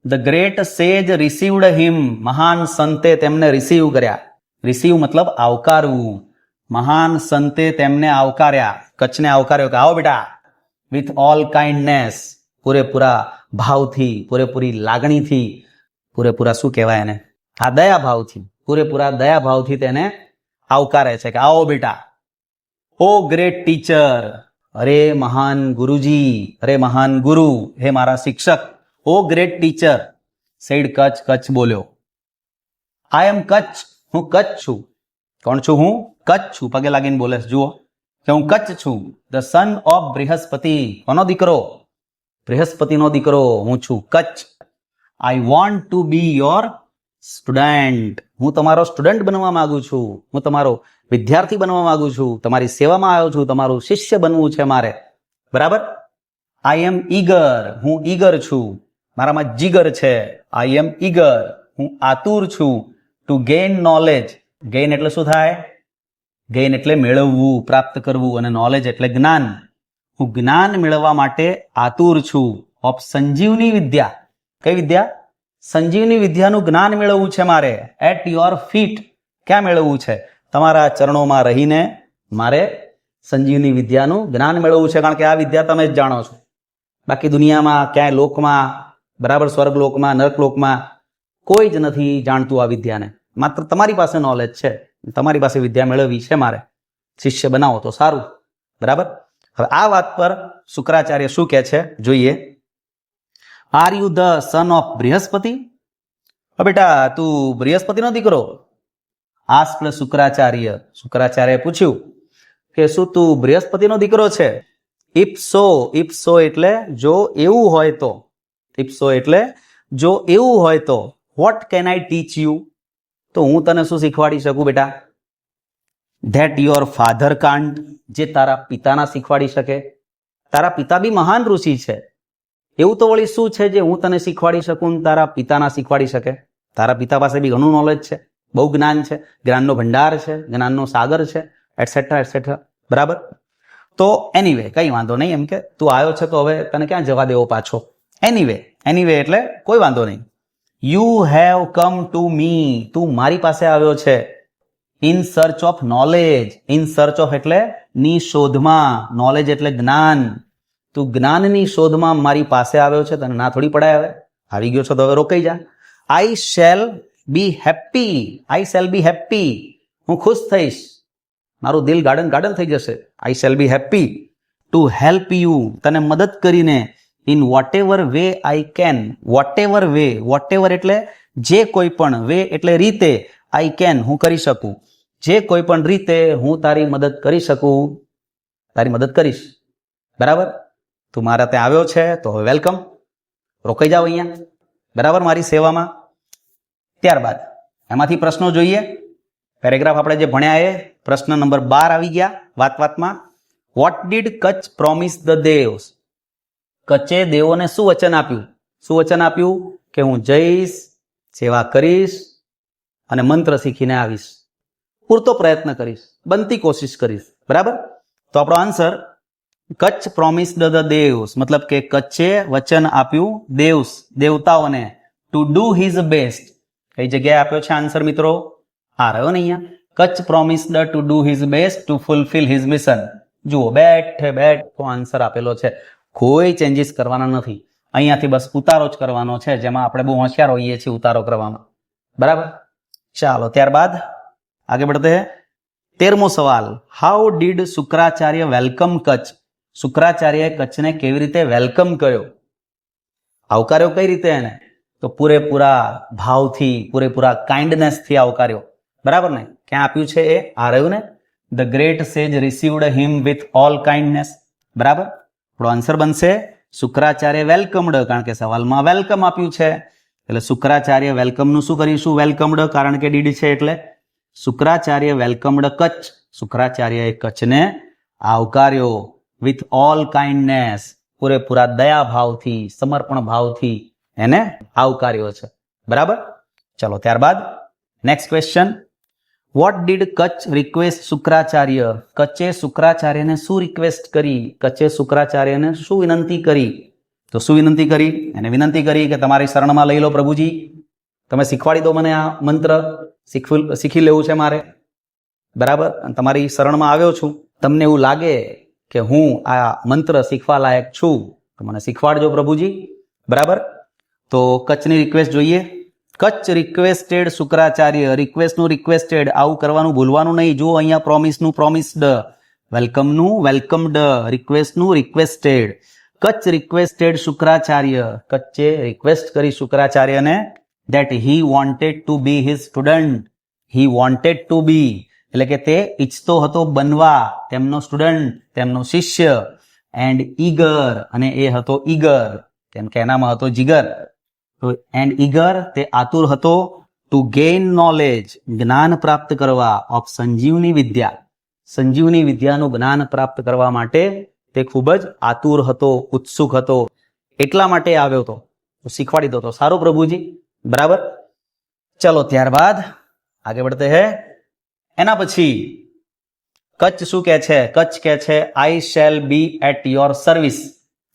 ધ ગ્રેટ સેજ રિસીવડ હિમ, મહાન સંતે તેમને રિસીવ કર્યા. રિસીવ મતલબ આવકારવું. મહાન સંતે તેમને આવકાર્યા, કચ્છને આવકાર્યો કે આવો બેટા, વિથ ઓલ કાઇન્ડનેસ, પૂરેપૂરા ભાવથી, પૂરેપૂરી લાગણીથી, પૂરેપૂરા શું કહેવાય એને, આ દયા ભાવથી, પૂરેપૂરા દયા ભાવથી તેને આવકારે છે કે આવો બેટા. ઓ ગ્રેટ ટીચર, અરે મહાન ગુરુજી, અરે મહાન ગુરુ, હે મારા શિક્ષક. O great teacher, said Kacha, Kacha બોલ્યો. આઈ એમ કચ્છ, હું કચ્છ છું. કોણ છું હું? કચ્છ છું. પગે લાગીને બોલે છે, જુઓ કે હું કચ્છ છું. ધ સન ઓફ બૃહસ્પતિ, કોનો દીકરો? બૃહસ્પતિનો દીકરો હું છું, Kutch. I want to B your student, હું તમારો સ્ટુડન્ટ બનવા માંગુ છું, હું તમારો વિદ્યાર્થી બનવા માંગુ છું, તમારી સેવામાં આવ્યો છું, તમારું શિષ્ય બનવું છે મારે. બરાબર. આઈ એમ ઈગર, હું ઈગર છું, મારામાં જીગર છે. આઈ એમ ઈગર, હું આતુર છું. ટુ ગેઇન નોલેજ, ગેઇન એટલે શું થાય? ગેઇન એટલે મેળવવું, પ્રાપ્ત કરવું, અને નોલેજ એટલે જ્ઞાન. હું જ્ઞાન મેળવવા માટે આતુર છું. ઓફ સંજીવની વિદ્યા, કઈ વિદ્યા? સંજીવની વિદ્યાનું જ્ઞાન મેળવવું છે મારે. એટ યોર ફીટ, ક્યાં મેળવવું છે? તમારા ચરણોમાં રહીને મારે સંજીવની વિદ્યાનું જ્ઞાન મેળવવું છે. કારણ કે આ વિદ્યા તમે જ જાણો છો, બાકી દુનિયામાં ક્યાંય લોકમાં, બરાબર, સ્વર્ગલોકમાં, નરકલોકમાં કોઈ જ નથી જાણતું આ વિદ્યાને. માત્ર તમારી પાસે નોલેજ છે, તમારી પાસે વિદ્યા મેળવવી છે મારે. શિષ્ય બનાવો તો સારું. બરાબર. હવે આ વાત પર શુક્રાચાર્ય શું કહે છે જોઈએ. Are you the son of Brihaspati? બેટા તું બૃહસ્પતિનો દીકરો? આસ્ક્ડ શુક્રાચાર્ય, શુક્રાચાર્ય પૂછ્યું કે શું તું બૃહસ્પતિનો દીકરો છે? ઇફ સો એટલે જો એવું હોય તો, ઇફ સો એટલે જો એવું હોય તો, what can I teach you, તો હું તને શું શીખવાડી શકું બેટા? ધેટ યોર ફાધર કાન્ટ, જે તારા પિતાના શીખવાડી શકે. તારા પિતા બી મહાન ઋષિ છે, એવું તો વળી શું છે જે હું તને શીખવાડી શકું તારા પિતાના શીખવાડી શકે? તારા પિતા પાસે બી ઘણું નોલેજ છે, બહુ જ્ઞાન છે, જ્ઞાનનો ભંડાર છે, જ્ઞાનનો સાગર છે, એટસેટ્રા એટસેટ્રા. બરાબર. તો એનીવે કઈ વાંધો નહીં, એમ કે તું આવ્યો છે તો હવે તને ક્યાં જવા દેવો પાછો. એનીવે એટલે કોઈ વાંધો નહીં. You have come to me, તું મારી પાસે આવ્યો છે. In search of knowledge, in search of એટલે ની શોધમાં, નોલેજ એટલે જ્ઞાન. તું જ્ઞાનની શોધમાં મારી પાસે આવ્યો છે, તને ના થોડી પડાય. હવે આવી ગયો છો તો હવે રોકાઈ જા. આઈ શેલ બી હેપી, હું ખુશ થઈશ, મારું દિલ ગાર્ડન થઈ જશે. I shall be happy to help you, તને મદદ કરીને. In whatever way I can, whatever એટલે જે કોઈ પણ વે એટલે રીતે આઈ કેન હું કરી શકું, જે કોઈ પણ રીતે હું તારી મદદ કરી શકું, તારી મદદ કરીશ. બરાબર, તું મારા ત્યાં આવ્યો છે તો હવે વેલકમ, રોકાઈ જાઓ અહીંયા, બરાબર, મારી સેવામાં. ત્યારબાદ એમાંથી પ્રશ્નો જોઈએ. પેરેગ્રાફ આપણે જે ભણ્યા એ પ્રશ્ન નંબર 12 આવી ગયા વાતમાં. What did Kacha promise the devas? કચ્છે દેવોને શું વચન આપ્યું? શું વચન આપ્યું? કે હું જઈશ, સેવા કરીશ અને મંત્ર શીખીને આવીશ, પૂરતો પ્રયત્ન કરીશ, બનતી કોશિશ કરીશ. બરાબર, તો આપણો answer Kutch promised the devs, મતલબ કે કચ્છે વચન આપ્યું દેવ્સ, દેવતાઓને, ટુ ડુ હિઝ બેસ્ટ. કઈ જગ્યાએ આપ્યો છે આન્સર મિત્રો? આ રહ્યો ને અહીંયા, Kutch promised to do his best two fulfil his mission. જુઓ, બેઠો આન્સર આપેલો છે, કોઈ ચેન્જીસ કરવાના નથી. અહીંયાથી બસ ઉતારો જ કરવાનો છે, જેમાં આપણે બહુ હોશિયાર હોઈએ છીએ ઉતારો કરવામાં. બરાબર, ચાલો ત્યારબાદ આગે बढ़ते हैं. 13મો સવાલ, how did Shukracharya welcome Kacha? શુક્રાચાર્યએ કચ્છને કેવી રીતે વેલકમ કર્યો, આવકાર્યો કઈ રીતે એને? તો પૂરેપૂરા ભાવથી, પૂરેપૂરા કાઇન્ડનેસથી આવકાર્યો. બરાબર ને, ક્યાં આપ્યું છે એ? આ રહ્યું ને, ધ ગ્રેટ સેજ received him with all kindness. બરાબર, આપણો આન્સર બનશે શુક્રાચાર્ય વેલકમ્ડ, કારણ કે સવાલમાં વેલકમ આપ્યું છે એટલે શુક્રાચાર્ય વેલકમનું શું કરીશું? વેલકમ્ડ, કારણ કે ડીડ છે એટલે. શુક્રાચાર્ય વેલકમ્ડ કચ્છ, શુક્રાચાર્યએ કચ્છને આવકાર્યો વિથ ઓલ કાઇન્ડનેસ, પૂરેપૂરા દયા ભાવથી, સમર્પણ ભાવથી એને આવકાર્યો છે. બરાબર, ચલો ત્યારબાદ next question. What did Kacha request Shukracharya? કચ્છે શુક્રાચાર્યને શું રિક્વેસ્ટ કરી? કચ્છે શુક્રાચાર્યને શું વિનંતી કરી? તો શું વિનંતી કરી? એને વિનંતી કરી કે તમારી શરણમાં લઈ લો પ્રભુજી, તમે શીખવાડી દો મને આ મંત્ર, શીખી લેવું છે મારે. બરાબર, તમારી શરણમાં આવ્યો છું, તમને એવું લાગે કે હું આ મંત્ર શીખવા લાયક છું તો મને શીખવાડજો પ્રભુજી. બરાબર, તો કચ્છની રિક્વેસ્ટ જોઈએ. કચ્છ રિક્વેસ્ટેડ શુક્રાચાર્ય, રિક્વેસ્ટનું રિક્વેસ્ટેડ, આવું કરવાનું ભૂલવાનું નહીં. જુઓ અહીંયા પ્રોમિસનું પ્રોમિસ્ડ, વેલકમનું વેલકમ્ડ, રિક્વેસ્ટનું રિક્વેસ્ટેડ. કચ્છ રિક્વેસ્ટેડ શુક્રાચાર્ય, કચ્છે રિક્વેસ્ટ કરી શુક્રાચાર્યને that he wanted to be his student. he wanted to be એટલે કે તે ઈચ્છતો હતો બનવા તેમનો સ્ટુડન્ટ, તેમનો શિષ્ય. એન્ડ ઈગર, અને એ હતો ઈગર, કેમ કે એનામાં હતો જીગર. તો એન્ડ ઈગર, તે આતુર હતો, ટુ ગેઇન નોલેજ, જ્ઞાન પ્રાપ્ત કરવા, ઓફ સંજીવની વિદ્યા, સંજીવની વિદ્યાનું જ્ઞાન પ્રાપ્ત કરવા માટે તે ખૂબ જ આતુર હતો, ઉત્સુક હતો, એટલા માટે આવ્યો હતો. તો શીખવાડી દો તો સારું પ્રભુજી. બરાબર, ચલો ત્યારબાદ આગે बढ़ते हैं. એના પછી કચ્છ શું કહે છે? કચ્છ કહે છે I shall be at your service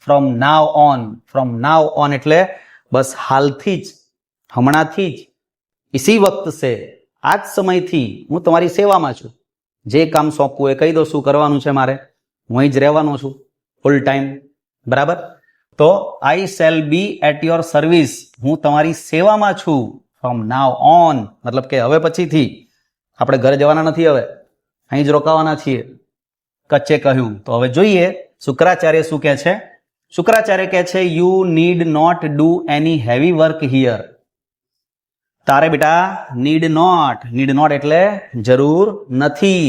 from now on. From now on એટલે બસ હાલથી જ, હમણાંથી જ, ઇસી વક્ત સે, આ જ સમયથી હું તમારી સેવામાં છું. જે કામ સોંપવું એ કહી દો શું કરવાનું છે મારે, હું અહીં જ રહેવાનો છું ફૂલ ટાઈમ. બરાબર, તો I shall be at your service, હું તમારી સેવામાં છું. ફ્રોમ નાવ ઓન મતલબ કે હવે પછીથી, આપણે ઘરે જવાના નથી, હવે અહીં જ રોકાવાના છીએ, કચ્છે કહ્યું. તો હવે જોઈએ શુક્રાચાર્ય શું કહે છે. શુક્રાચાર્ય કહે છે you need not do any heavy work here. તારે બેટા નીડ નોટ એટલે જરૂર નથી,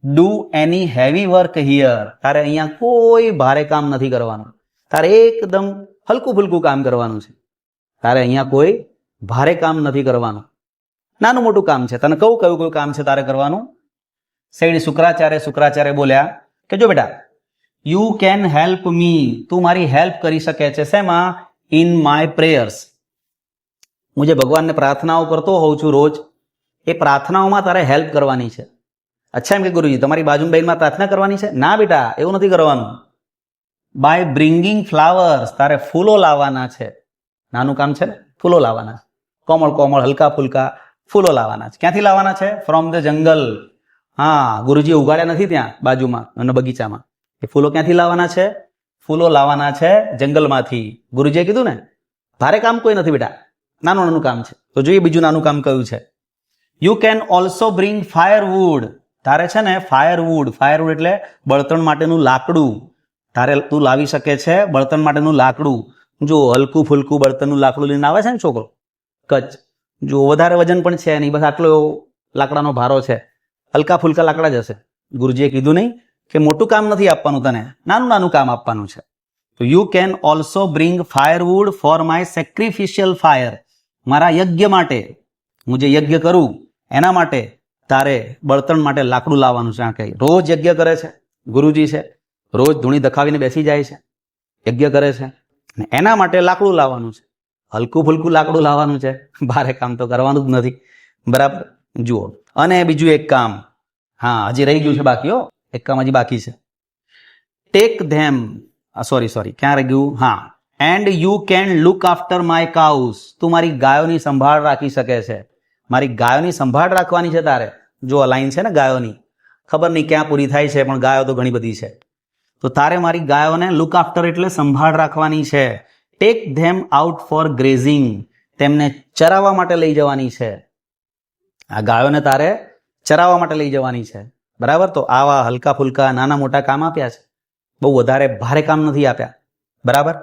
do any heavy work here, તારે અહીંયા કોઈ ભારે કામ નથી કરવાનું, તારે એકદમ હલકું ફુલકું કામ કરવાનું છે. તારે અહીંયા કોઈ ભારે કામ નથી કરવાનું, નાનું મોટું કામ છે. તને કયું કયું કામ છે તારે કરવાનું? સેડ શુક્રાચાર્ય બોલ્યા કે જો બેટા, યુ કેન હેલ્પ મી, તું મારી હેલ્પ કરી શકે છે. શેમાં? In my prayers. હું જે ભગવાનને પ્રાર્થનાઓ કરતો હોઉં છું રોજ, એ પ્રાર્થનાઓમાં તારે હેલ્પ કરવાની છે. અચ્છા, એમ કે ગુરુજી તમારી બાજુમાં બેનમાં પ્રાર્થના કરવાની છે? ના બેટા, એવું નથી કરવાનું. બાય બ્રિંગિંગ ફ્લાવર્સ, તારે ફૂલો લાવવાના છે. નાનું કામ છે ને, ફૂલો લાવવાના, કોમળ હલકા ફુલકા ફૂલો લાવવાના છે. ક્યાંથી લાવવાના છે? ફ્રોમ ધ જંગલ. હા, ગુરુજી ઉગાડ્યા નથી ત્યાં બાજુમાં અને બગીચામાં. એ ફૂલો ક્યાંથી લાવવાના છે? ફૂલો લાવવાના છે જંગલમાંથી. ગુરુજીએ કીધું ને, ભારે કામ કોઈ નથી બેટા, નાનું કામ છે. તો જોઈએ બીજું નાનું કામ કયું છે. You can also bring firewood. તારે છે ને ફાયરવુડ એટલે બળતણ માટેનું લાકડું, તારે તું લાવી શકે છે બળતણ માટેનું લાકડું. જો હલકું ફુલકું બળતણનું લાકડું લઈને આવે છે ને છોકરો કચ્છ, જો વધારે વજન પણ છે નહીં, બસ આટલો એવો લાકડાનો ભારો છે, હલકા ફુલકા લાકડા જ હશે. ગુરુજીએ કીધું નહીં કે મોટું કામ નથી આપવાનું તને, નાનું નાનું કામ આપવાનું છે. તો you can also bring firewood for my sacrificial fire. મારા યજ્ઞ માટે, હું જે યજ્ઞ કરું એના માટે તારે બળતણ માટે લાકડું લાવવાનું છે. આ કઈ રોજ યજ્ઞ કરે છે ગુરુજી છે, રોજ ધૂણી દખાવીને બેસી જાય છે, યજ્ઞ કરે છે, અને એના માટે લાકડું લાવવાનું છે. હલકું ફુલકું લાકડું લાવવાનું છે, ભારે કામ તો કરવાનું જ નથી. બરાબર, જુઓ. અને બીજું એક કામ, હા હજી રહી ગયું છે બાકી, એક કામ હજી બાકી છે. ટેક ધેમ, સોરી ક્યાં રહી ગયું? હા, and you can look after my cows. તું મારી ગાયોની સંભાળ રાખી શકે છે. મારી ગાયોની સંભાળ રાખવાની છે તારે. જો લાઈન છે ને ગાયોની, ખબર નહીં ક્યાં પૂરી થાય છે, પણ ગાયો તો ઘણી બધી છે. તો તારે મારી ગાયોને લુક આફ્ટર એટલે સંભાળ રાખવાની છે. Tech them out for grazing, તેમને ચરાવવા માટે લઈ જવાની છે. આ ગાયોને તારે ચરાવવા માટે લઈ જવાની છે. બરાબર, તો આવા હલકા ફુલકા નાના મોટા કામ આપ્યા છે, બહુ વધારે ભારે કામ નથી આપ્યા. બરાબર.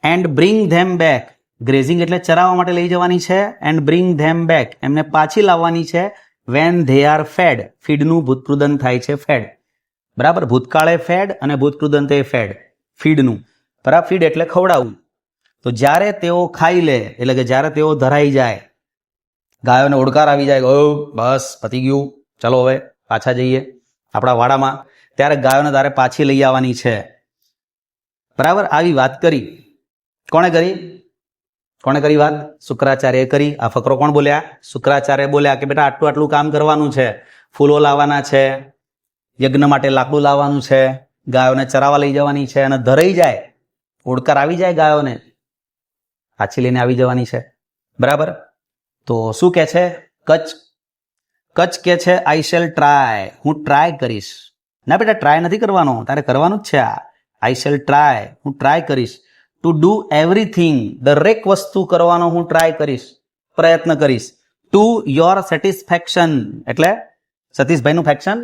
And bring them back, grazing એટલે ચરાવવા માટે લઈ જવાની છે. એન્ડ બ્રિંગ ધેમ બેક, એમને પાછી લાવવાની છે. વેન ધે આર ફેડ, ફીડનું ભૂતપૃદન થાય છે, ફેડ. બરાબર, ભૂતકાળે ફેડ અને ભૂતપૃદંતે ફેડ, ફીડનું. બરાબર, ફીડ એટલે ખવડાવવું. તો જ્યારે તેઓ ખાઈ લે, એટલે કે જ્યારે તેઓ ધરાઈ જાય, ગાયોને ઓડકાર આવી જાય, ઓ બસ પતી ગયું, ચલો હવે પાછા જઈએ આપણા વાડામાં, ત્યારે ગાયોને તારે પાછી લઈ આવવાની છે. બરાબર, આવી વાત કરી. કોણે કરી વાત? શુક્રાચાર્ય કરી. આ ફકરો કોણ બોલ્યા? શુક્રાચાર્ય બોલ્યા કે બેટા આટલું આટલું કામ કરવાનું છે, ફૂલો લાવવાના છે, યજ્ઞ માટે લાકડું લાવવાનું છે, ગાયોને ચરાવવા લઈ જવાની છે, અને ધરાઈ જાય, ઓડકાર આવી જાય ગાયોને, પાછી લઈને આવી જવાની છે. બરાબર, તો શું કે છે? કચ્છ કે છે આઈ શેલ ટ્રાય, હું ટ્રાય કરીશ. ના બેટા ટ્રાય નથી કરવાનો, તારે કરવાનું જ છે. આઈ શેલ ટ્રાય, હું ટ્રાય કરીશ. ટુ ડુ એવરીથિંગ, દરેક વસ્તુ કરવાનો હું ટ્રાય કરીશ, પ્રયત્ન કરીશ. ટુ યોર સેટિસ્ફેક્શન, એટલે સતીશભાઈનું ફેક્શન,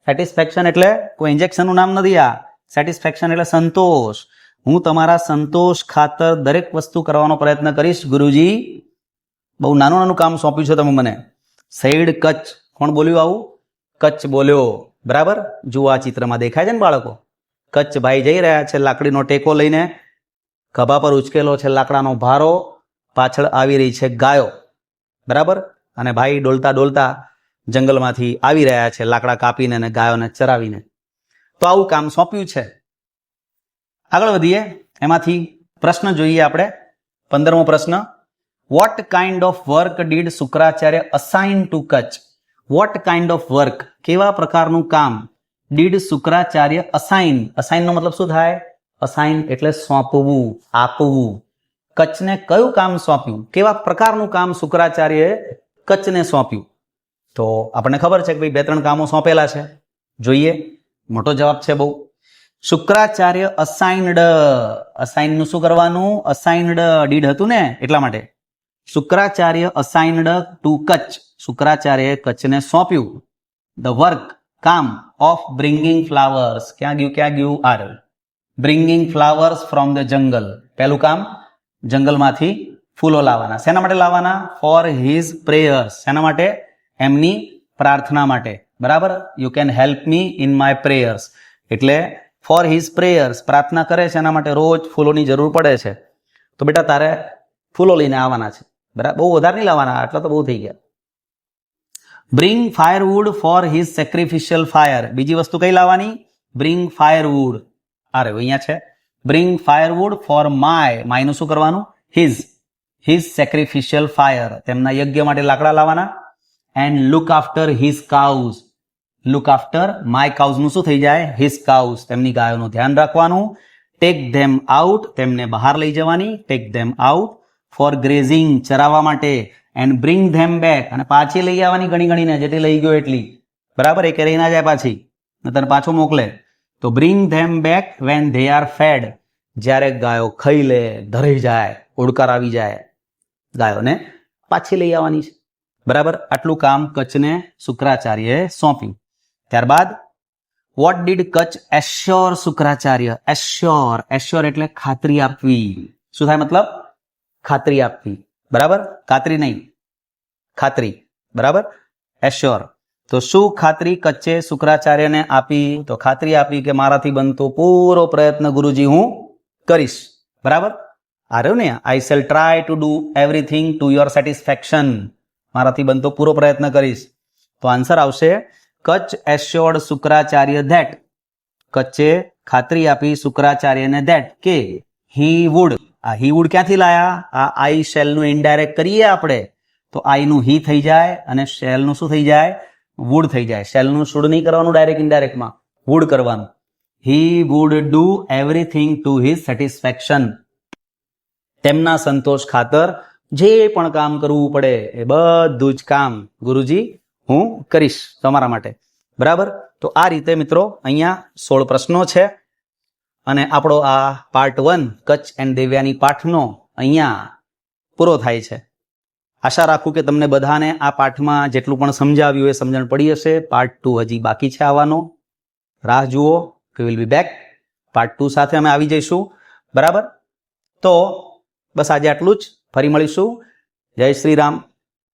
સેટિસ્ફેક્શન એટલે કોઈ ઇન્જેક્શનનું નામ નથી. આ સેટિસ્ફેક્શન એટલે સંતોષ. હું તમારા સંતોષ ખાતર દરેક વસ્તુ કરવાનો પ્રયત્ન કરીશ ગુરુજી. બહુ નાનું નાનું કામ સોંપ્યું છે તમે મને. સૈડ કચ્છ, કોણ બોલ્યું આવું? કચ્છ બોલ્યો. બરાબર, જુઓ આ ચિત્રમાં દેખાય છે ને બાળકો, કચ્છ ભાઈ જઈ રહ્યા છે લાકડીનો ટેકો લઈને, ખભા પર ઉચકેલો છે લાકડાનો ભારો, પાછળ આવી રહી છે ગાયો. બરાબર, અને ભાઈ ડોલતા ડોલતા જંગલમાંથી આવી રહ્યા છે લાકડા કાપીને અને ગાયોને ચરાવીને. તો આવું કામ સોંપ્યું છે. આગળ વધીએ, એમાંથી પ્રશ્ન જોઈએ આપણે. 15મો પ્રશ્ન, what kind of work did Shukracharya assign to Kacha? What kind of work, કેવા પ્રકારનું કામ, ડીડ શુક્રાચાર્ય અસાઇન, અસાઇનનો મતલબ શું થાય? અસાઇન એટલે સોંપવું, આપવું. કચ્છને કયું કામ સોંપ્યું, કેવા પ્રકારનું કામ શુક્રાચાર્યએ કચ્છને સોંપ્યું? તો આપણને ખબર છે કે ભાઈ 2-3 કામો સોંપેલા છે. જોઈએ, મોટો જવાબ છે બહુ. શુક્રાચાર્ય અસાઇન્ડ, અસાઇનનું શું કરવાનું? અસાઇન્ડ ડીડ હતું ને એટલા માટે. શુક્રાચાર્ય અસાઇન્ડ ટુ કચ્છ, શુક્રાચાર્યએ કચ્છને સોંપ્યું ધ વર્ક, કામ ઓફ બ્રિંગિંગ ફ્લાવર્સ. ક્યાં ગયું? આર, bringing flowers from the jungle. પહેલું કામ, જંગલમાંથી ફૂલો લાવવાના. શેના માટે લાવવાના? For his prayers. શેના માટે? એમની પ્રાર્થના માટે. બરાબર, you can help me in my prayers, એટલે ફોર હિઝ પ્રેયર્સ, પ્રાર્થના કરે છે એના માટે રોજ ફૂલોની જરૂર પડે છે. તો બેટા તારે ફૂલો લઈને આવવાના છે. બરાબર, બહુ વધારે નહીં લાવવાના, આટલા તો બહુ થઈ ગયા. Bring firewood for his sacrificial fire. બીજી વસ્તુ કઈ લાવવાની? Bring firewood. અરે અહીંયા છે, બ્રિંગ ફાયરવુડ ફોર માયનું શું કરવાનું? હિઝ સેક્રિફિશિયલ ફાયર, તેમના યજ્ઞ માટે લાકડા લાવવાના. And look after his cows, look after my કાઉઝનું શું થઈ જાય? હિઝ કાઉઝ, તેમની ગાયોનું ધ્યાન રાખવાનું. ટેક ધેમ આઉટ, તેમને બહાર લઈ જવાની. Take them out for grazing, ચરાવવા માટે. એન્ડ બ્રિંગ ધેમ બેક, અને પાછી લઈ આવવાની ઘણી ઘણીને, જેટલી લઈ ગયો એટલી. બરાબર, એ રહી ના જાય પાછી, તને પાછો મોકલે. તો bring them back when they are fed, જ્યારે ગાયો ખાઈ લે, ધરાઈ જાય, ઓડકાર આવી જાય, ગાયોને પાછી લઈ આવવાની છે. બરાબર, આટલું કામ કચ્છને શુક્રાચાર્યએ સોંપ્યું. ત્યારબાદ vote did Kutch assure Shukracharya? Assure એટલે ખાતરી આપવી. શું થાય મતલબ? ખાતરી આપવી. બરાબર, ખાતરી નહીં, ખાતરી, બરાબર, એશ્યોર. તો શું ખાતરી કચ્છે શુક્રાચાર્યને આપી? તો ખાતરી આપી કે મારાથી બનતો પૂરો પ્રયત્ન ગુરુજી હું કરીશ, બરાબર. આ રહ્યું ને, આઈ shell try to do everything to your satisfaction. મારાથી બનતો પૂરો પ્રયત્ન કરીશ. તો આન્સર આવશે કચ્છ એશ્યોર્ડ શુક્રાચાર્ય ધેટ. કચ્છે ખાતરી આપી શુક્રાચાર્યને ધેટ કે હી વુડ. આ હી વુડ ક્યાંથી લાયા? આ આઈ શેલ નું ઇનડાયરેક્ટ કરીએ આપણે તો આઈ નું હી થઈ જાય અને શેલ નું શું થઈ જાય? વુડ થઈ જાય. શેલ નું શુડ નહીં કરવાનું, ડાયરેક્ટ ઇનડાયરેક્ટમાં વુડ કરવાનું. He would do everything to his satisfaction. તેમના સંતોષ ખાતર જે પણ કામ કરવું પડે એ બધું જ કામ ગુરુજી હું કરીશ તમારા માટે, બરાબર. તો આ રીતે મિત્રો અહીંયા 16 પ્રશ્નો છે અને આપણો આ પાર્ટ 1 કચ્છ એન્ડ દેવ્યાની પાઠનો અહીંયા પૂરો થાય છે. આશા રાખું કે તમને બધાને આ પાઠમાં જેટલું પણ સમજાવ્યું એ સમજણ પડી હશે. પાર્ટ 2 હજી બાકી છે આવવાનો, રાહ જુઓ. We will be back. Part 2 સાથે અમે આવી જઈશું, બરાબર. તો બસ આજે આટલું જ. ફરી મળીશું. જય શ્રી રામ.